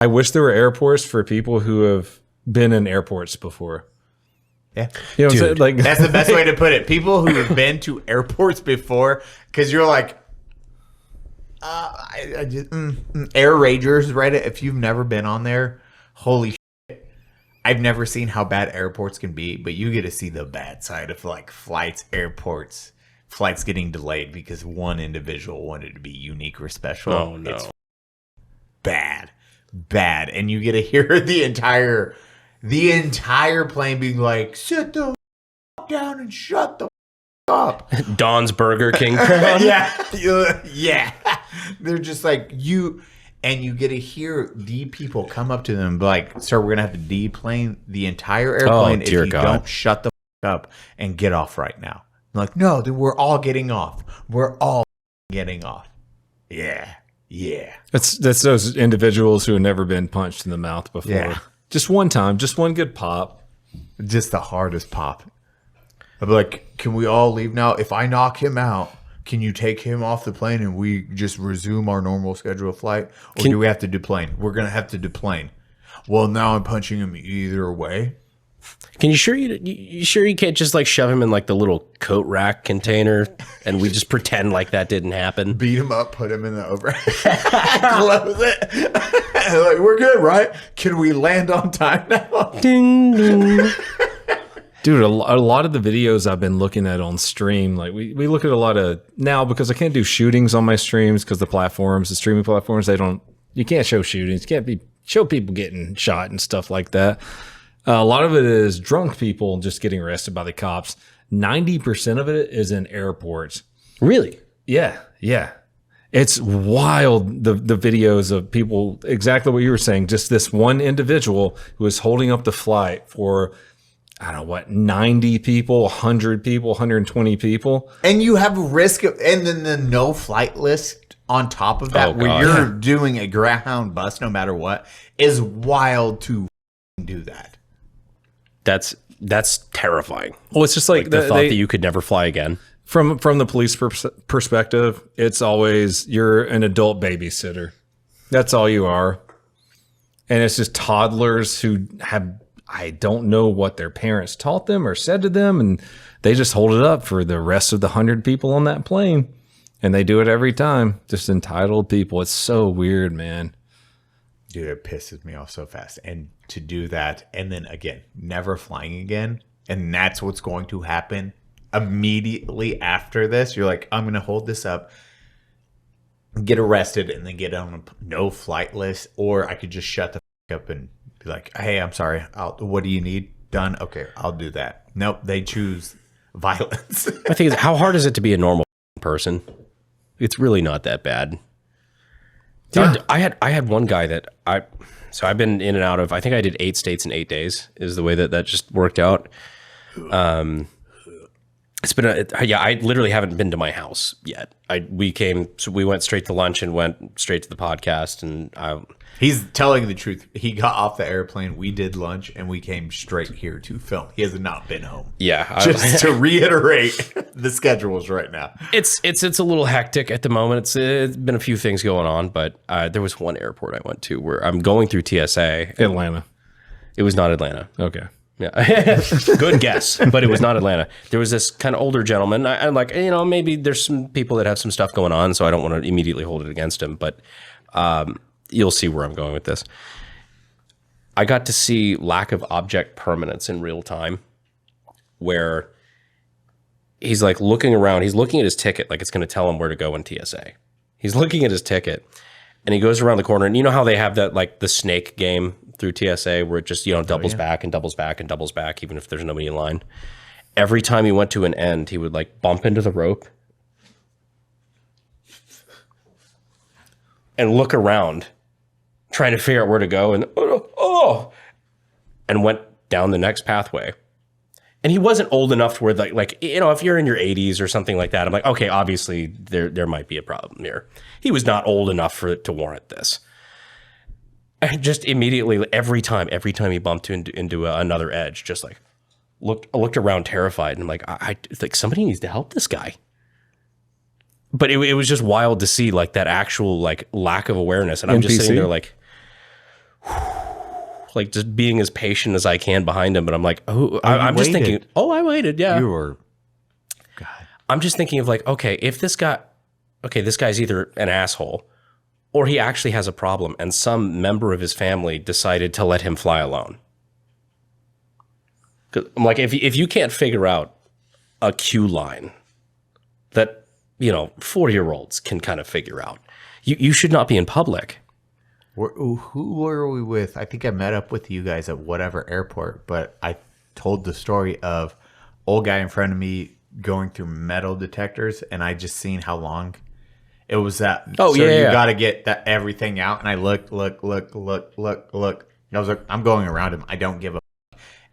I wish there were airports for people who have been in airports before. Yeah, you know, dude, like that's the best way to put it. People who have been to airports before, because you're like, I just, Air Ragers, Reddit. If you've never been on there, holy shit, I've never seen how bad airports can be, but you get to see the bad side of like flights, airports, flights getting delayed because one individual wanted to be unique or special. Oh no, it's bad, and you get to hear the entire plane being like, sit the down and shut the up. Don's Burger King crowd. yeah. They're just like, you get to hear the people come up to them like, sir, we're gonna have to deplane the entire airplane if you don't shut the up and get off right now. I'm like, no, we're all getting off. We're all getting off. Yeah. That's those individuals who have never been punched in the mouth before. Yeah. Just one time, just one good pop. Just the hardest pop. I'd be like, can we all leave now? If I knock him out, can you take him off the plane and we just resume our normal scheduled flight? Or do we have to deplane? We're going to have to deplane. Well, now I'm punching him either way. Can you sure you can't just like shove him in like the little coat rack container and we just pretend like that didn't happen? Beat him up, put him in the overhead, close it. Like, we're good, right? Can we land on time now? Ding ding. Dude, a lot of the videos I've been looking at on stream, like we look at a lot of now because I can't do shootings on my streams because the streaming platforms, you can't show shootings, you can't show people getting shot and stuff like that. A lot of it is drunk people just getting arrested by the cops. 90% of it is in airports. Really? Yeah. It's wild, the videos of people, exactly what you were saying, just this one individual who is holding up the flight for, I don't know what, 90 people, 100 people, 120 people. And you have a risk of, and then the no flight list on top of that, where you're doing a Greyhound bus no matter what, is wild to do that. That's terrifying. Well, it's just like the thought that you could never fly again. From the police perspective, it's always you're an adult babysitter. That's all you are. And it's just toddlers who I don't know what their parents taught them or said to them, and they just hold it up for the rest of the 100 people on that plane. And they do it every time. Just entitled people. It's so weird, man. Dude, it pisses me off so fast. And to do that, and then again, never flying again, and that's what's going to happen immediately after this. You're like, I'm going to hold this up, get arrested, and then get on a no flight list, or I could just shut the up and be like, hey, I'm sorry. What do you need? Done? Okay, I'll do that. Nope, they choose violence. I think how hard is it to be a normal person? It's really not that bad. Yeah. I had one guy that I've been in and out of, I think I did 8 states in 8 days is the way that just worked out. It's been I literally haven't been to my house yet. We went straight to lunch and went straight to the podcast, and he's telling the truth. He got off the airplane, we did lunch, and we came straight here to film. He has not been home. Yeah, just to reiterate the schedules right now. It's a little hectic at the moment. It's been a few things going on, but there was one airport I went to where I'm going through TSA. Atlanta. It was not Atlanta. Okay. Yeah, good guess, but it was not Atlanta. There was this kind of older gentleman. I'm like, maybe there's some people that have some stuff going on, so I don't want to immediately hold it against him, but you'll see where I'm going with this. I got to see lack of object permanence in real time, where he's like looking around. He's looking at his ticket like it's going to tell him where to go in TSA. He's looking at his ticket, and he goes around the corner, and you know how they have that, like the snake game through TSA where it just, doubles back and doubles back and doubles back, even if there's nobody in line. Every time he went to an end, he would like bump into the rope and look around, trying to figure out where to go, and went down the next pathway. And he wasn't old enough to where if you're in your 80s or something like that, I'm like, okay, obviously there might be a problem here. He was not old enough for it to warrant this. And just immediately, every time he bumped into another edge, just like looked around terrified, and I'm like, I like somebody needs to help this guy. But it was just wild to see like that actual like lack of awareness, and I'm just sitting there like, like just being as patient as I can behind him. But I'm like, I'm just waited. thinking, I waited. Yeah. You were, God. I'm just thinking of like, okay, if this guy's either an asshole or he actually has a problem and some member of his family decided to let him fly alone. 'Cause I'm like, if you can't figure out a cue line that, 4-year-olds can kind of figure out, you should not be in public. Who were we with? I think I met up with you guys at whatever airport, but I told the story of old guy in front of me going through metal detectors, and I just seen how long it was that. Oh, so yeah, you yeah. got to get that everything out, and I look. I was like, I'm going around him. I don't give a.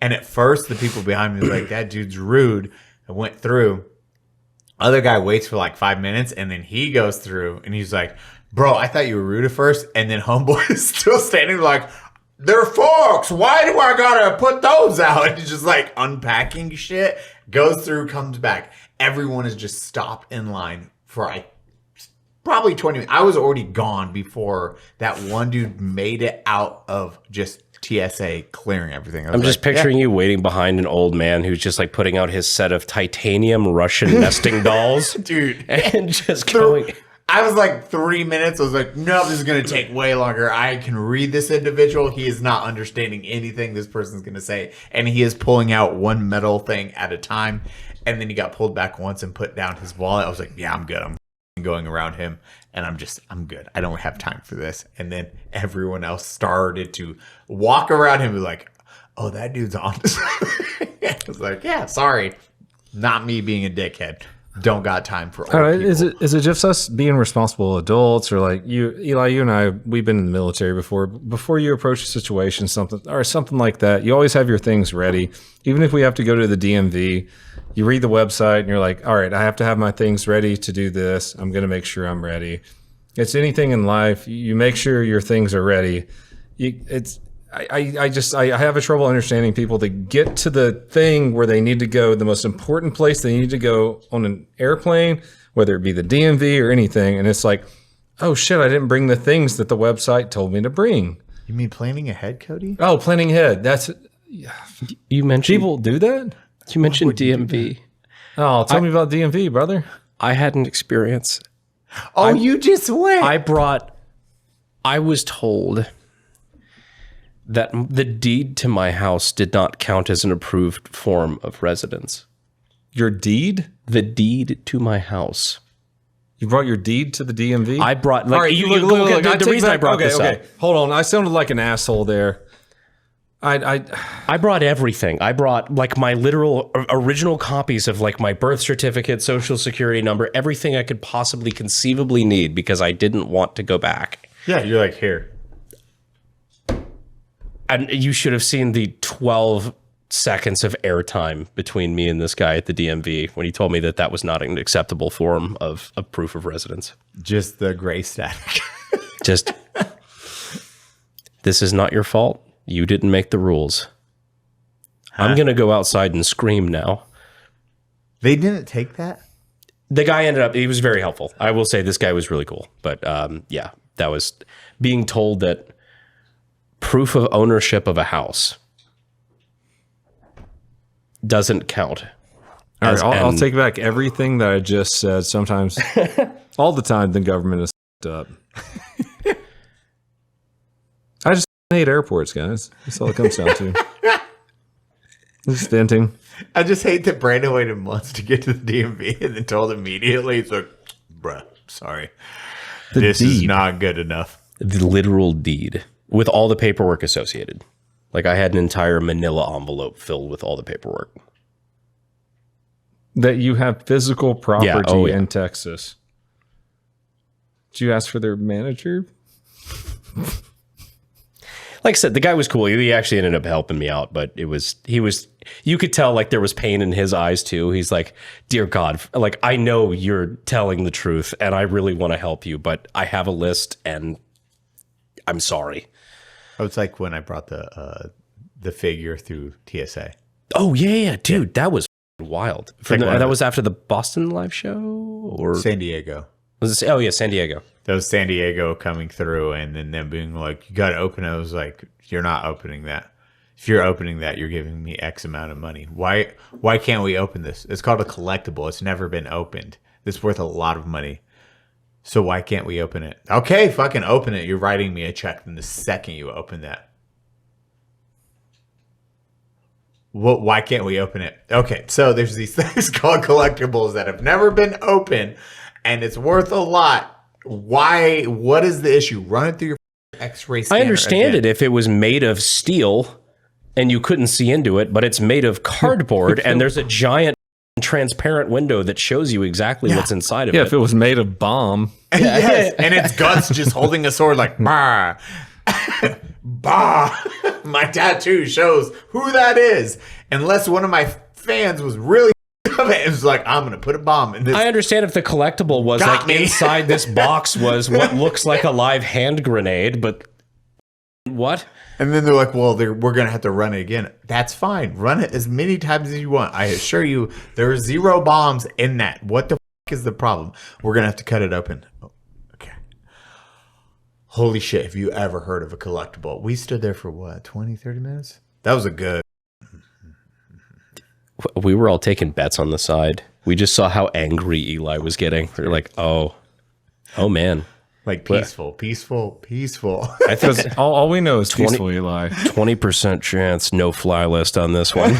And at first, the people behind me were like, that dude's rude. I went through. Other guy waits for like 5 minutes, and then he goes through, and he's like, bro, I thought you were rude at first. And then homeboy is still standing like, they're forks. Why do I gotta put those out? And he's just like unpacking shit, goes through, comes back. Everyone is just stopped in line for probably 20 minutes. I was already gone before that one dude made it out of just TSA clearing everything. I'm just picturing you waiting behind an old man who's just like putting out his set of titanium Russian nesting dolls. Dude. And just going. I was like 3 minutes. I was like, no, this is going to take way longer. I can read this individual. He is not understanding anything this person's going to say. And he is pulling out one metal thing at a time. And then he got pulled back once and put down his wallet. I was like, yeah, I'm good. I'm going around him. And I'm good. I don't have time for this. And then everyone else started to walk around him and be like, oh, that dude's on to something. I was like, yeah, sorry. Not me being a dickhead. Don't got time for All old right, people. is it just us being responsible adults, or like you, Eli, you and I, we've been in the military before. Before you approach a situation, something like that, you always have your things ready. Even if we have to go to the DMV, you read the website and you're like, all right, I have to have my things ready to do this. I'm going to make sure I'm ready. It's anything in life. You make sure your things are ready. I have a trouble understanding people that get to the thing where they need to go, the most important place they need to go on an airplane, whether it be the DMV or anything. And it's like, oh shit, I didn't bring the things that the website told me to bring. You mean planning ahead, Cody? Oh, planning ahead. That's, You mentioned people do that? You mentioned DMV. Oh, tell me about DMV, brother. I had an experience. Oh, you just went. I was told that the deed to my house did not count as an approved form of residence. Your deed? The deed to my house. You brought your deed to the DMV? I brought, like, all right, look, the reason I brought this up. Hold on. I sounded like an asshole there. I brought everything. I brought like my literal original copies of like my birth certificate, social security number, everything I could possibly conceivably need because I didn't want to go back. Yeah, you're like, here. And you should have seen the 12 seconds of airtime between me and this guy at the DMV when he told me that was not an acceptable form of proof of residence. Just the gray static. Just, this is not your fault. You didn't make the rules. I'm going to go outside and scream now. They didn't take that? The guy he was very helpful. I will say this guy was really cool. But yeah, that was being told that proof of ownership of a house doesn't count. All right, I'll take back everything that I just said. Sometimes, all the time, the government is up. I just hate airports, guys. That's all it comes down to. Just venting. I just hate that Brandon waited months to get to the DMV and then told immediately. He's like, bruh, sorry. This is not good enough. The literal deed with all the paperwork associated. Like I had an entire manila envelope filled with all the paperwork. That you have physical property yeah. in Texas. Did you ask for their manager? Like I said, the guy was cool. He actually ended up helping me out, but you could tell like there was pain in his eyes too. He's like, dear God, like I know you're telling the truth and I really want to help you, but I have a list and I'm sorry. Oh, it's like when I brought the figure through TSA. Oh yeah, dude, that was wild. Like that was after the Boston live show or San Diego. Was it? Oh yeah, San Diego. That was San Diego coming through, and then them being like, "You got to open it." I was like, "You're not opening that. If you're opening that, you're giving me X amount of money. Why can't we open this? It's called a collectible. It's never been opened. It's worth a lot of money. So why can't we open it? Okay, fucking open it. You're writing me a check the second you open that. Well, why can't we open it? Okay, so there's these things called collectibles that have never been opened, and it's worth a lot. Why? What is the issue? Run it through your X-ray scanner. I understand it if it was made of steel and you couldn't see into it, but it's made of cardboard and there's a giant transparent window that shows you exactly what's inside of it. Yeah, if it was made of bomb. Yes, and it's Guts just holding a sword like, bah, bah. My tattoo shows who that is. Unless one of my fans was really of it, it was like, I'm going to put a bomb in this. I understand if the collectible was Got like me. inside this box was what looks like a live hand grenade, but what? And then they're like, well, we're going to have to run it again. That's fine. Run it as many times as you want. I assure you, there are 0 bombs in that. What the fuck is the problem? We're going to have to cut it open. Oh, okay. Holy shit. Have you ever heard of a collectible? We stood there for what, 20, 30 minutes? That was a good. We were all taking bets on the side. We just saw how angry Eli was getting. We were like, oh man. Like peaceful. I think All we know is peaceful, Eli. 20% chance no fly list on this one.